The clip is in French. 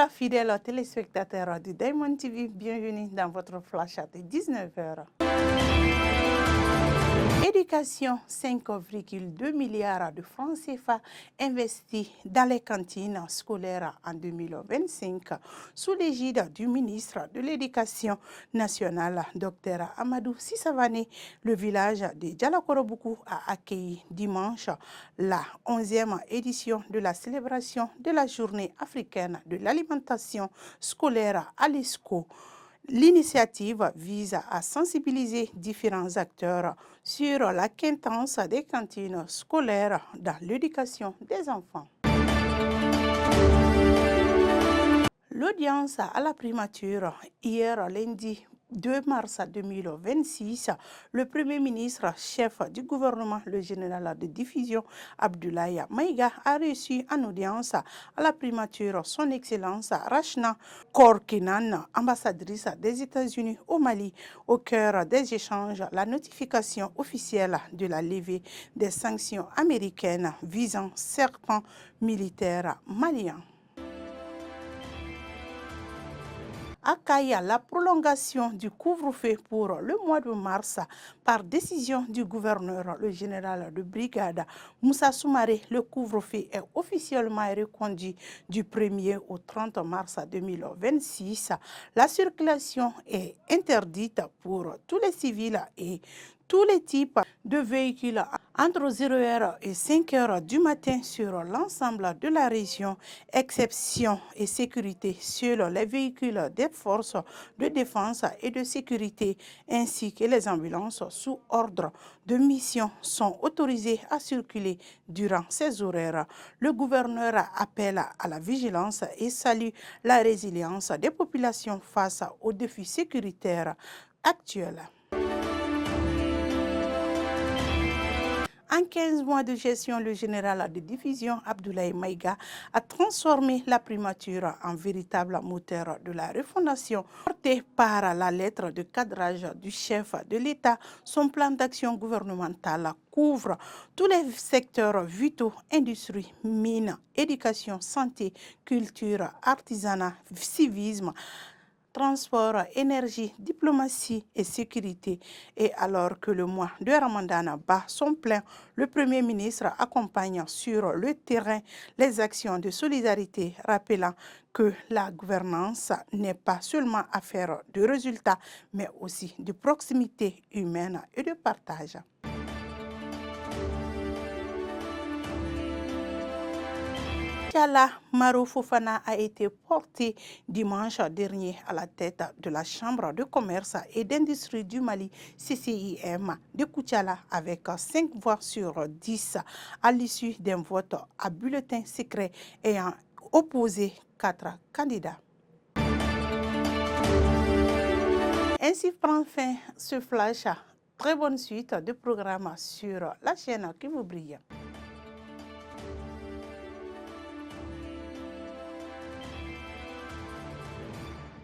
Bonsoir fidèles téléspectateurs du Diamond TV, bienvenue dans votre flash de 19h. Éducation, 5,2 milliards de francs CFA investis dans les cantines scolaires en 2025 sous l'égide du ministre de l'Éducation nationale, Dr Amadou Sissavane. Le village de Djalakorobuku a accueilli dimanche la 11e édition de la célébration de la Journée africaine de l'alimentation scolaire à l'ESCO. L'initiative vise à sensibiliser différents acteurs sur la quintance des cantines scolaires dans l'éducation des enfants. L'audience à la primature hier lundi 2 mars 2026, le Premier ministre, chef du gouvernement, le général de division Abdoulaye Maïga, a reçu en audience à la primature son Excellence Rachna Korkinan, ambassadrice des États-Unis au Mali. Au cœur des échanges, la notification officielle de la levée des sanctions américaines visant certains militaires maliens. À Kaya, la prolongation du couvre-feu pour le mois de mars par décision du gouverneur, le général de brigade Moussa Soumaré. Le couvre-feu est officiellement reconduit du 1er au 30 mars 2026. La circulation est interdite pour tous les civils et tous les types de véhicules entre 0h et 5h du matin sur l'ensemble de la région, exception et sécurité sur les véhicules des forces de défense et de sécurité ainsi que les ambulances sous ordre de mission sont autorisées à circuler durant ces horaires. Le gouverneur appelle à la vigilance et salue la résilience des populations face aux défis sécuritaires actuels. En 15 mois de gestion, le général de division Abdoulaye Maïga a transformé la primature en véritable moteur de la refondation. Porté par la lettre de cadrage du chef de l'État, son plan d'action gouvernemental couvre tous les secteurs vitaux, industrie, mines, éducation, santé, culture, artisanat, civisme, transport, énergie, diplomatie et sécurité. Et alors que le mois de Ramadan bat son plein, le Premier ministre accompagne sur le terrain les actions de solidarité, rappelant que la gouvernance n'est pas seulement affaire de résultats, mais aussi de proximité humaine et de partage. Tchala Maro Fofana a été porté dimanche dernier à la tête de la Chambre de commerce et d'industrie du Mali, CCIM, de Koutiala, avec 5 voix sur 10 à l'issue d'un vote à bulletin secret ayant opposé 4 candidats. Ainsi prend fin ce flash. Très bonne suite de programmes sur la chaîne qui vous brille.